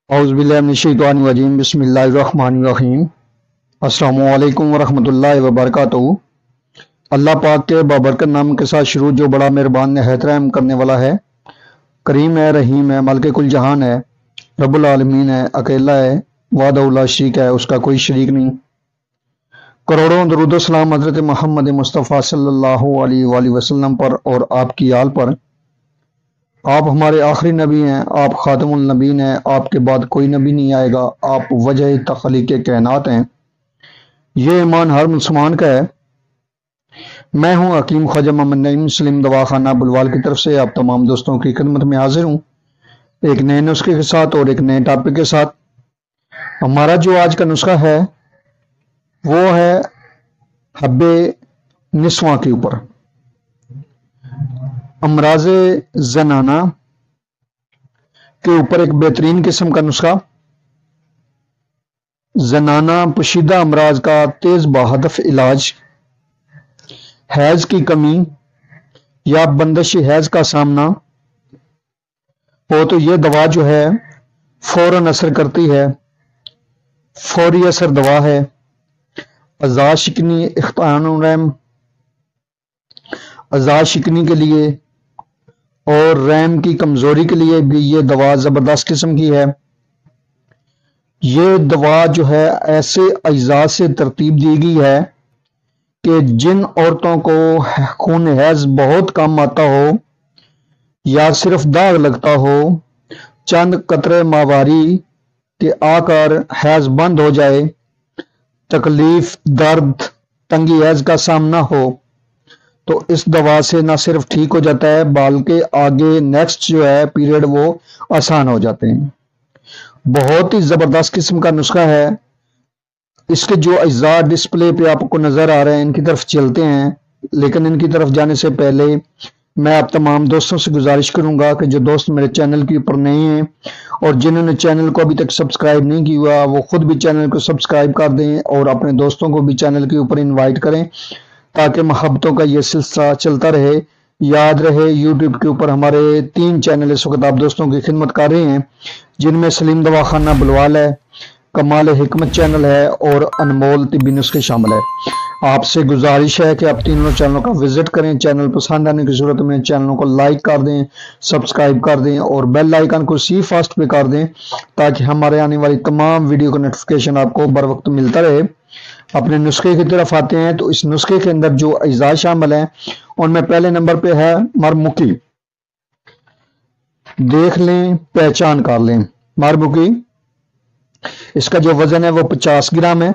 औज़ुबिल्लाहिमिनश्शैतानिर्रजीम बिस्मिल्लाहिर्रहमानिर्रहीम। अस्सलामु अलैकुम वरहमतुल्लाहि वबरकातुहू। अल्लाह पाक के बाबरकत नाम के साथ शुरू जो बड़ा मेहरबान निहायत रहम करने वाला है, करीम है, रहीम है, मालिक कुल जहान है, रब्बुल आलमीन है, अकेला है, वाहदहू ला शरीक है, उसका कोई शरीक नहीं। करोड़ों दरूद सलाम हज़रत मोहम्मद मुस्तफ़ा सल्लल्लाहु अलैहि वसल्लम पर और आपकी आल पर। आप हमारे आखिरी नबी हैं, आप खातमुल नबीन हैं, आपके बाद कोई नबी नहीं आएगा, आप वजह तख्लीक कायनात हैं। ये ईमान हर मुसलमान का है। मैं हूं हकीम ख्वाजा मोहम्मद नईम मुस्लिम दवाखाना बुलवाल की तरफ से आप तमाम दोस्तों की खिदमत में हाजिर हूं, एक नए नुस्खे के साथ और एक नए टॉपिक के साथ। हमारा जो आज का नुस्खा है वो है हब्बे निस्वा के ऊपर, अमराज़े ज़नाना के ऊपर एक बेहतरीन किस्म का नुस्खा। ज़नाना पोशीदा अमराज का तेज बहदफ इलाज, हैज की कमी या बंदिश हैज का सामना हो तो यह दवा जो है फौरन असर करती है, फौरी असर दवा है। अज़ा शिकनी इख्तियार अज़ा शिकनी के लिए और रैम की कमजोरी के लिए भी ये दवा जबरदस्त किस्म की है। ये दवा जो है ऐसे अज्जा से तरतीब दी गई है कि जिन औरतों को खून हैज बहुत कम आता हो या सिर्फ दाग लगता हो, चंद कतरे माहवारी के आकर हैज बंद हो जाए, तकलीफ, दर्द, तंगी हैज का सामना हो, तो इस दवा से ना सिर्फ ठीक हो जाता है बल्कि आगे नेक्स्ट जो है पीरियड वो आसान हो जाते हैं। बहुत ही जबरदस्त किस्म का नुस्खा है। इसके जो अज्जा डिस्प्ले पे आपको नजर आ रहे हैं इनकी तरफ चलते हैं, लेकिन इनकी तरफ जाने से पहले मैं आप तमाम दोस्तों से गुजारिश करूंगा कि जो दोस्त मेरे चैनल के ऊपर नए हैं और जिन्होंने चैनल को अभी तक सब्सक्राइब नहीं किया वो खुद भी चैनल को सब्सक्राइब कर दें और अपने दोस्तों को भी चैनल के ऊपर इनवाइट करें ताकि मोहब्बतों का ये सिलसिला चलता रहे। याद रहे यूट्यूब के ऊपर हमारे 3 चैनल इस वक्त आप दोस्तों की खिदमत कर रहे हैं, जिनमें सलीम दवाखाना बुलवाल है, कमाल हिकमत चैनल है और अनमोल तिब्बी नुस्खे शामिल है। आपसे गुजारिश है कि आप तीनों चैनलों का विजिट करें। चैनल पसंद आने की सूरत में चैनलों को लाइक कर दें, सब्सक्राइब कर दें और बेल आइकन को सी फास्ट पे कर दें ताकि हमारे आने वाली तमाम वीडियो का नोटिफिकेशन आपको बर वक्त मिलता रहे। अपने नुस्खे की तरफ आते हैं तो इस नुस्खे के अंदर जो अज्जा शामिल हैं उनमें पहले नंबर पे है मरमुकी। देख लें, पहचान कर लें। मरमुकी, इसका जो वजन है वो 50 ग्राम है।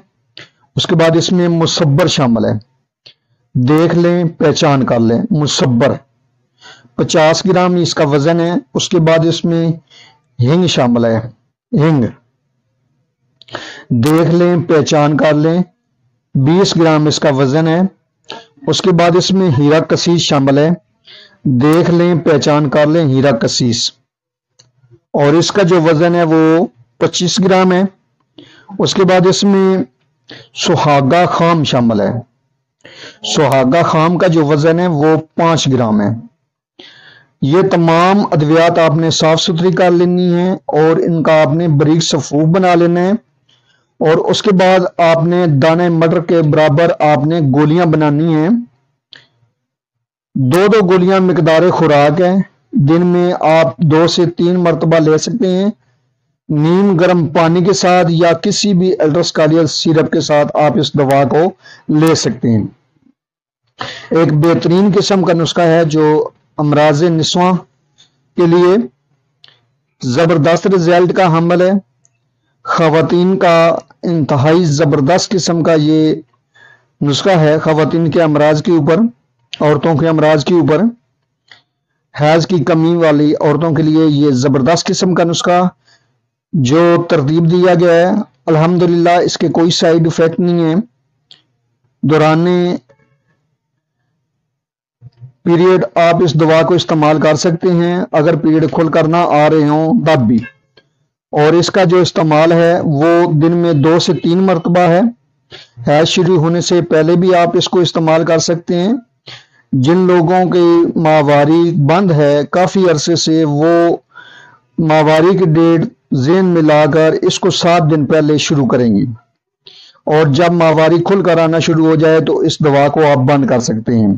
उसके बाद इसमें मुसब्बर शामिल है। देख लें, पहचान कर लें। मुसब्बर 50 ग्राम इसका वजन है। उसके बाद इसमें हिंग शामिल है। हिंग देख लें, पहचान कर लें, 20 ग्राम इसका वजन है। उसके बाद इसमें हीरा कसीस शामिल है। देख लें, पहचान कर लें, हीरा कसीस, और इसका जो वजन है वो 25 ग्राम है। उसके बाद इसमें सुहागा खाम शामिल है। सुहागा खाम का जो वजन है वो 5 ग्राम है। ये तमाम अद्वियात आपने साफ सुथरी कर लेनी है और इनका आपने बारीक सफूफ बना लेना है और उसके बाद आपने दाने मटर के बराबर आपने गोलियां बनानी है। 2-2 गोलियां मिकदार खुराक है। दिन में आप 2 से 3 मरतबा ले सकते हैं। नीम गर्म पानी के साथ या किसी भी एल्ड्रोस्कालियल सिरप के साथ आप इस दवा को ले सकते हैं। एक बेहतरीन किस्म का नुस्खा है जो अमराज़े निस्वा के लिए जबरदस्त रिजल्ट का हामिल है। खवातीन का इंतहाई जबरदस्त किस्म का ये नुस्खा है। खवातीन के अमराज के ऊपर, औरतों के अमराज के ऊपर, हैज की कमी वाली औरतों के लिए ये जबरदस्त किस्म का नुस्खा जो तरतीब दिया गया है। अल्हम्दुलिल्लाह इसके कोई साइड इफेक्ट नहीं है। दौराने पीरियड आप इस दवा को इस्तेमाल कर सकते हैं अगर पीरियड खुल कर ना आ रहे हों तब भी, और इसका जो इस्तेमाल है वो दिन में 2 से 3 मरतबा है। हैज शुरू होने से पहले भी आप इसको इस्तेमाल कर सकते हैं। जिन लोगों की माहवारी बंद है काफ़ी अरसे से, वो माहवारी की डेट ذہن میں لا کر اس کو 7 دن پہلے شروع کریں گی، اور جب ماہواری کھل کر آنا شروع ہو جائے تو اس دوا کو آپ بند کر سکتے ہیں۔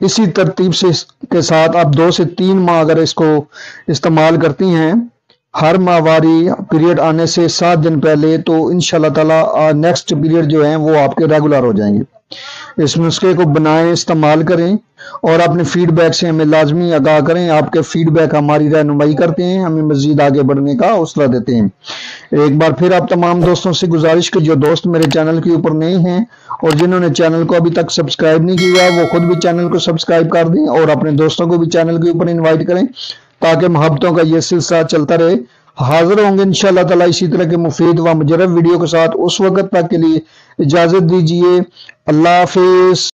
اسی ترتیب سے کے ساتھ آپ 2 سے 3 ماہ اگر اس کو استعمال کرتی ہیں، ہر ماہواری پیریڈ آنے سے 7 دن پہلے، تو انشاءاللہ تعالی نیکسٹ پیریڈ جو ہیں وہ آپ کے ریگولر ہو جائیں گے۔ اس نسخے کو بنائیں، استعمال کریں، اور اپنے فیڈ بیک سے ہمیں لازمی آگاہ کریں۔ آپ کے فیڈ بیک ہماری رہنمائی کرتے ہیں، ہمیں مزید آگے بڑھنے کا حوصلہ دیتے ہیں۔ ایک بار پھر آپ تمام دوستوں سے گزارش کہ جو دوست میرے چینل کے اوپر نئے ہیں اور جنہوں نے چینل کو ابھی تک سبسکرائب نہیں کیا وہ خود بھی چینل کو سبسکرائب کر دیں، اور اپنے دوستوں کو بھی چینل کے اوپر انوائٹ کریں تاکہ محبتوں کا یہ سلسلہ چلتا رہے۔ حاضر ہوں گے انشاءاللہ تعالی اسی طرح کے مفید و مجرب ویڈیو کے ساتھ۔ اس وقت تک کے لیے اجازت دیجیے، اللہ حافظ۔